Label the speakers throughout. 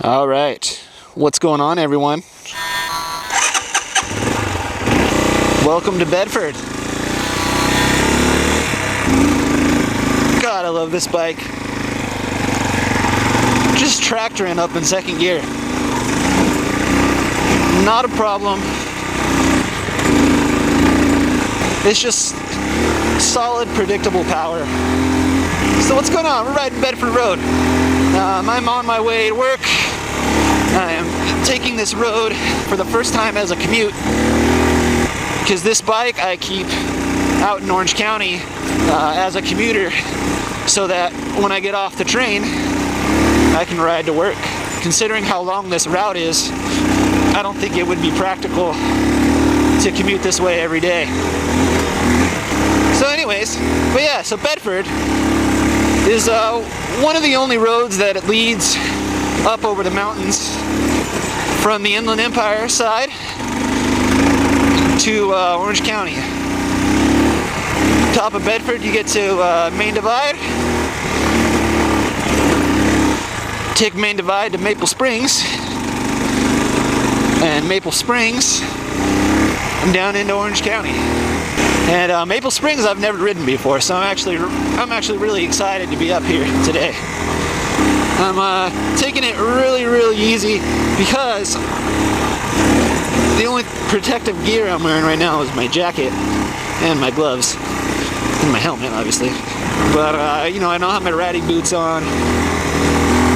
Speaker 1: All right, what's going on, everyone? Welcome to Bedford. God, I love this bike. Just tractoring up in second gear. Not a problem. It's just solid, predictable power. So what's going on? We're riding Bedford Road. I'm on my way to work. I am taking this road for the first time as a commute because this bike I keep out in Orange County as a commuter so that when I get off the train I can ride to work. Considering how long this route is, I don't think it would be practical to commute this way every day. So anyways, but yeah, so Bedford is one of the only roads that it leads up over the mountains from the Inland Empire side to Orange County. Top of Bedford, you get to Main Divide. Take Main Divide to Maple Springs, and Maple Springs, I'm down into Orange County. And Maple Springs I've never ridden before, so I'm actually really excited to be up here today. I'm taking it really easy because the only protective gear I'm wearing right now is my jacket and my gloves and my helmet, obviously. But you know, I don't have my riding boots on,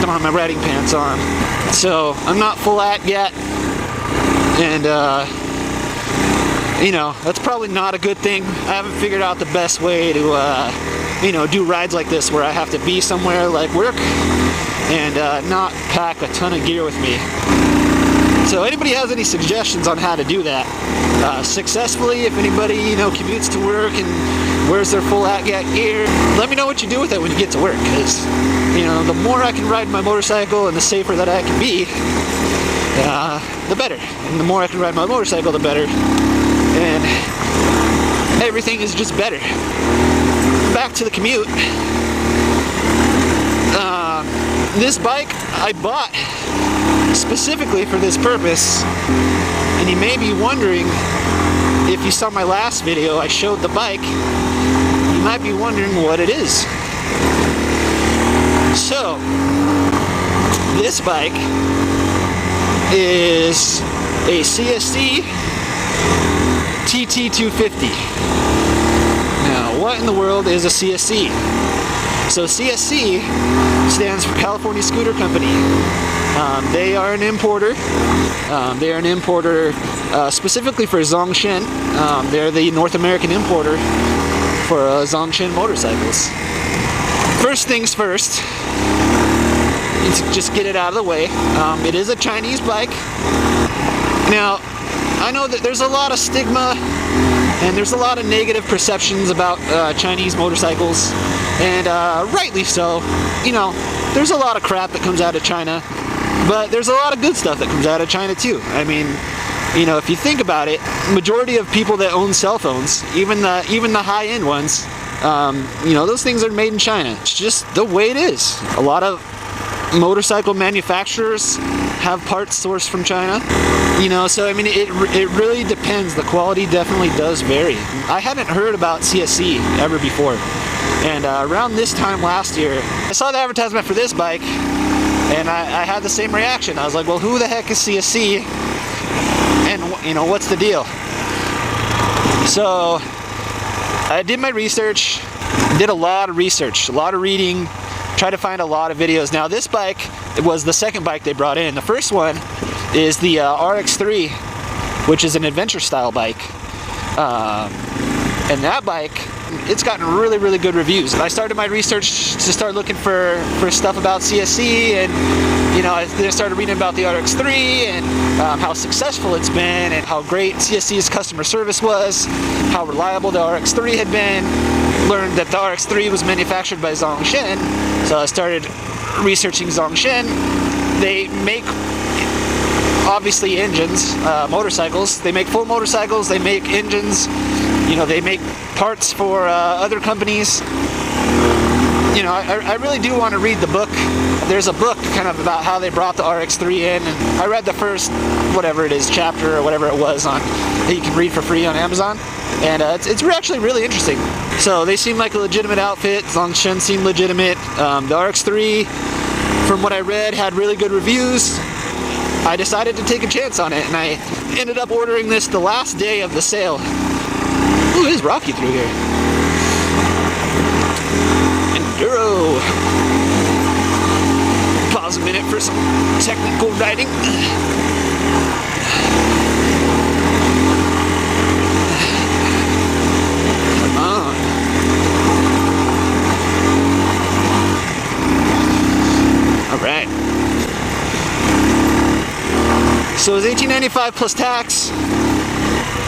Speaker 1: don't have my riding pants on, so I'm not full at yet. And you know, that's probably not a good thing. I haven't figured out the best way to you know, do rides like this where I have to be somewhere like work and not pack a ton of gear with me. So anybody has any suggestions on how to do that successfully, if anybody, you know, commutes to work and wears their full at-gat gear, let me know what you do with it when you get to work, because, you know, the more I can ride my motorcycle and the safer that I can be, the better. And the more I can ride my motorcycle, the better. And everything is just better. Back to the commute. This bike I bought specifically for this purpose, and you may be wondering, if you saw my last video, I showed the bike, you might be wondering what it is. So, this bike is a CSC TT250. Now, what in the world is a CSC? So CSC stands for California Scooter Company. They are an importer. They are an importer specifically for Zongshen. They're the North American importer for Zongshen motorcycles. First things first, just get it out of the way. It is a Chinese bike. Now, I know that there's a lot of stigma and there's a lot of negative perceptions about Chinese motorcycles, and rightly so. You know, there's a lot of crap that comes out of China, but there's a lot of good stuff that comes out of China too. I mean, you know, if you think about it, majority of people that own cell phones, even the high-end ones, you know, those things are made in China. It's just the way it is. A lot of motorcycle manufacturers have parts sourced from China. You know, so I mean, it really depends. The quality definitely does vary. I hadn't heard about CSC ever before, and around this time last year, I saw the advertisement for this bike, and I had the same reaction. I was like, well, who the heck is CSC? And, you know, what's the deal? So I did my research, did a lot of research, a lot of reading, tried to find a lot of videos. Now, this bike, it was the second bike they brought in. The first one is the RX3, which is an adventure style bike. And that bike, it's gotten really good reviews. I started my research to start looking for stuff about CSC, and you know, I started reading about the RX3 and how successful it's been and how great CSC's customer service was, how reliable the RX3 had been. Learned that the RX3 was manufactured by Zongshen, so I started researching Zongshen. They make, obviously, engines, motorcycles. They make full motorcycles, they make engines, you know, they make parts for other companies. You know, I really do want to read the book there's a book kind of about how they brought the RX3 in, and I read the first, whatever it is, chapter or whatever it was on that you can read for free on Amazon, and it's actually really interesting. So they seem like a legitimate outfit. Zongshen seemed legitimate. The RX3, from what I read, had really good reviews. I decided to take a chance on it, and I ended up ordering this the last day of the sale. Ooh, it is rocky through here. Enduro. Pause a minute for some technical riding. Come on. All right. So it was $18.95 plus tax,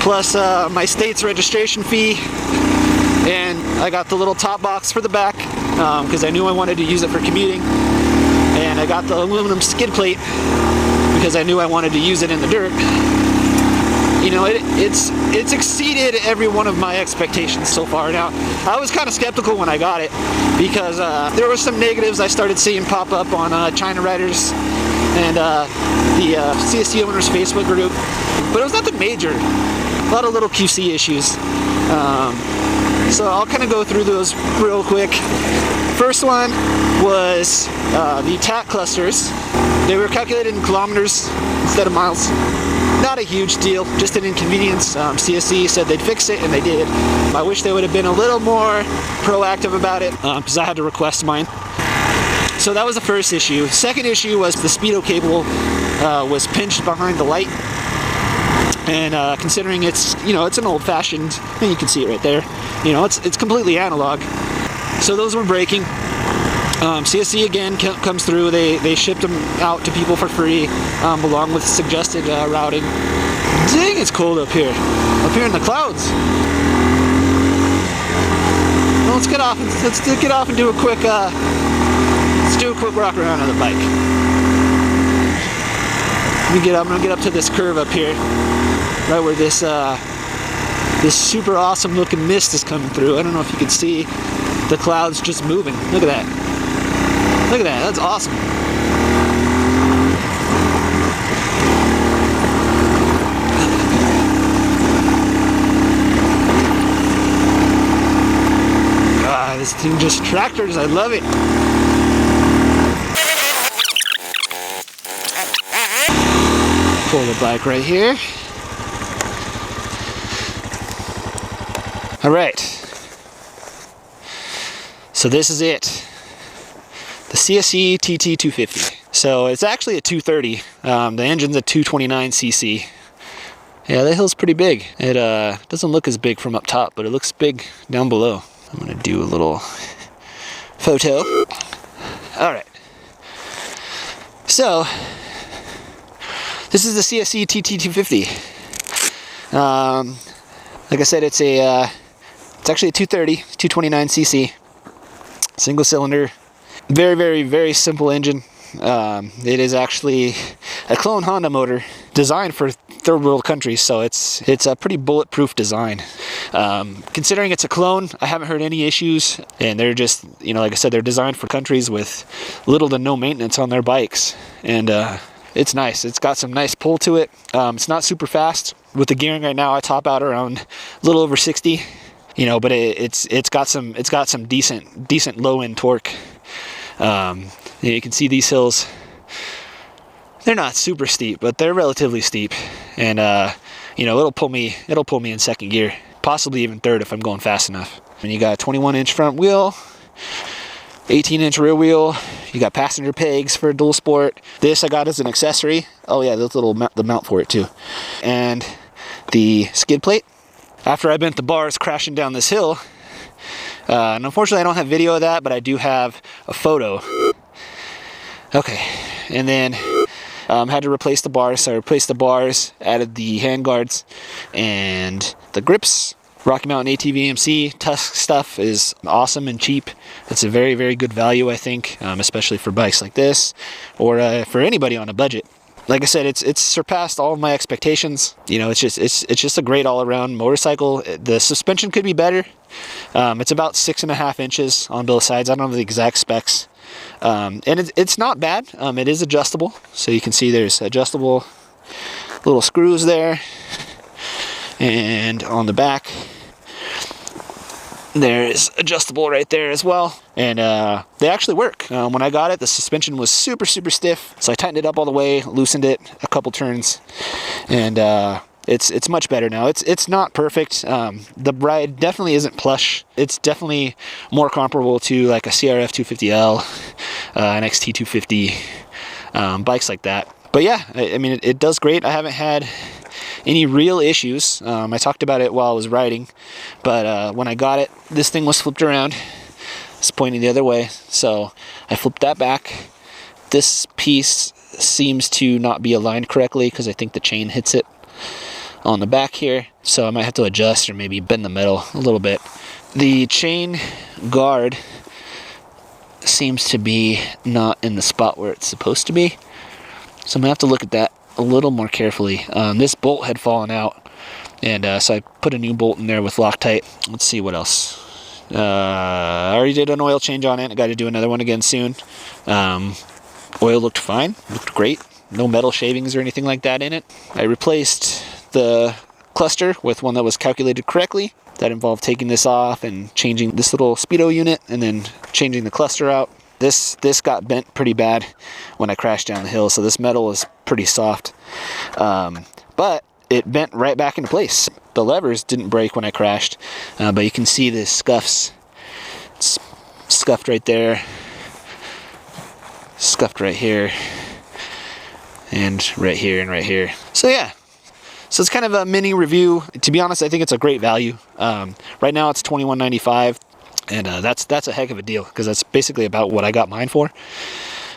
Speaker 1: plus my state's registration fee, and I got the little top box for the back because I knew I wanted to use it for commuting, and I got the aluminum skid plate because I knew I wanted to use it in the dirt. You know, it's exceeded every one of my expectations so far. Now, I was kind of skeptical when I got it because there were some negatives I started seeing pop up on China Riders and the CSC owners Facebook group, but it was nothing major. A lot of little QC issues. So I'll kind of go through those real quick. First one was the TAC clusters. They were calculated in kilometers instead of miles. Not a huge deal, just an inconvenience. CSC said they'd fix it, and they did. I wish they would have been a little more proactive about it because I had to request mine. So that was the first issue. Second issue was the speedo cable was pinched behind the light, and considering it's an old-fashioned, and you can see it right there. It's completely analog. So those were breaking. CSC again comes through. They shipped them out to people for free, along with suggested routing. Dang, it's cold up here in the clouds. Well, let's get off and do a quick rock around on the bike. I'm gonna get up to this curve up here, right where this super awesome looking mist is coming through. I don't know if you can see the clouds just moving. Look at that. Look at that. That's awesome. God, this thing just tractors. I love it. Pull the bike right here. All right. So this is it. The CSC TT250. So it's actually a 230. The engine's a 229cc. Yeah, that hill's pretty big. It doesn't look as big from up top, but it looks big down below. I'm gonna do a little photo. All right. So this is the CSC TT250. Like I said, it's actually a 230, 229cc, single cylinder. Very, very, very simple engine. It is actually a clone Honda motor designed for third world countries, so it's a pretty bulletproof design. Considering it's a clone, I haven't heard any issues, and they're just, like I said, they're designed for countries with little to no maintenance on their bikes, and it's nice. It's got some nice pull to it. It's not super fast. With the gearing right now, I top out around a little over 60, but it's got some decent low end torque. You can see these hills. They're not super steep, but they're relatively steep, and it'll pull me in second gear, possibly even third if I'm going fast enough. And you got a 21-inch front wheel, 18-inch rear wheel. You got passenger pegs for dual sport. This I got as an accessory. Oh yeah, those the mount for it too, and the skid plate. After I bent the bars crashing down this hill. And unfortunately I don't have video of that, but I do have a photo. Okay, and then had to replace the bars, so I replaced the bars, added the hand guards and the grips. Rocky Mountain ATV MC Tusk stuff is awesome and cheap. It's a very, very good value, I think, especially for bikes like this, or for anybody on a budget. Like I said, it's surpassed all of my expectations. It's just a great all-around motorcycle. The suspension could be better. It's about 6.5 inches on both sides. I don't know the exact specs. And it's not bad. It is adjustable, so you can see there's adjustable little screws there, and on the back there's adjustable right there as well, and they actually work. When I got it, the suspension was super stiff, so I tightened it up all the way, loosened it a couple turns, and it's much better now. It's not perfect. The ride definitely isn't plush. It's definitely more comparable to like a CRF 250L, an XT 250, bikes like that. But yeah, I mean, it does great. I haven't had any real issues. I talked about it while I was riding, but when I got it, this thing was flipped around. It's pointing the other way, so I flipped that back. This piece seems to not be aligned correctly because I think the chain hits it on the back here, so I might have to adjust or maybe bend the metal a little bit. The chain guard seems to be not in the spot where it's supposed to be, so I'm gonna have to look at that a little more carefully. This bolt had fallen out, and so I put a new bolt in there with Loctite. Let's see what else. I already did an oil change on it. I got to do another one again soon. Oil looked fine, looked great. No metal shavings or anything like that in it. I replaced the cluster with one that was calculated correctly. That involved taking this off and changing this little speedo unit and then changing the cluster out. This got bent pretty bad when I crashed down the hill, so this metal is pretty soft. But it bent right back into place. The levers didn't break when I crashed, but you can see the scuffs. It's scuffed right there, scuffed right here, and right here and right here. So yeah, so it's kind of a mini review. To be honest, I think it's a great value. Right now it's $21.95, and that's a heck of a deal because that's basically about what I got mine for.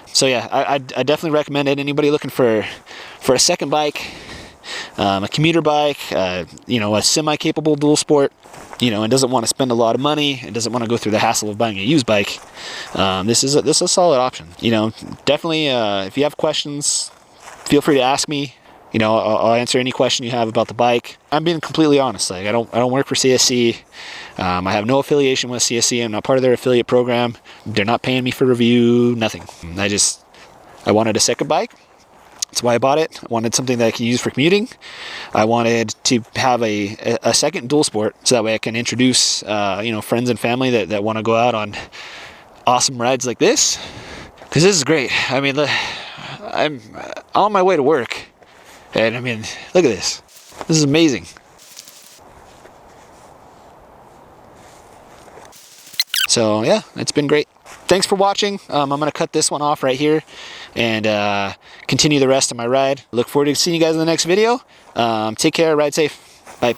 Speaker 1: So yeah, I definitely recommend it. Anybody looking for a second bike, a commuter bike, you know, a semi-capable dual sport, you know, and doesn't want to spend a lot of money and doesn't want to go through the hassle of buying a used bike, this is a solid option. You know, definitely, if you have questions, feel free to ask me. You know, I'll answer any question you have about the bike. I'm being completely honest. Like, I don't work for CSC. I have no affiliation with CSC. I'm not part of their affiliate program. They're not paying me for review, nothing. I wanted a second bike. That's why I bought it. I wanted something that I could use for commuting. I wanted to have a second dual sport, so that way I can introduce you know, friends and family that want to go out on awesome rides like this. Because this is great. I mean, I'm on my way to work, and I mean, look at this. This is amazing. So yeah, it's been great. Thanks for watching. I'm going to cut this one off right here and continue the rest of my ride. Look forward to seeing you guys in the next video. Take care, ride safe. Bye.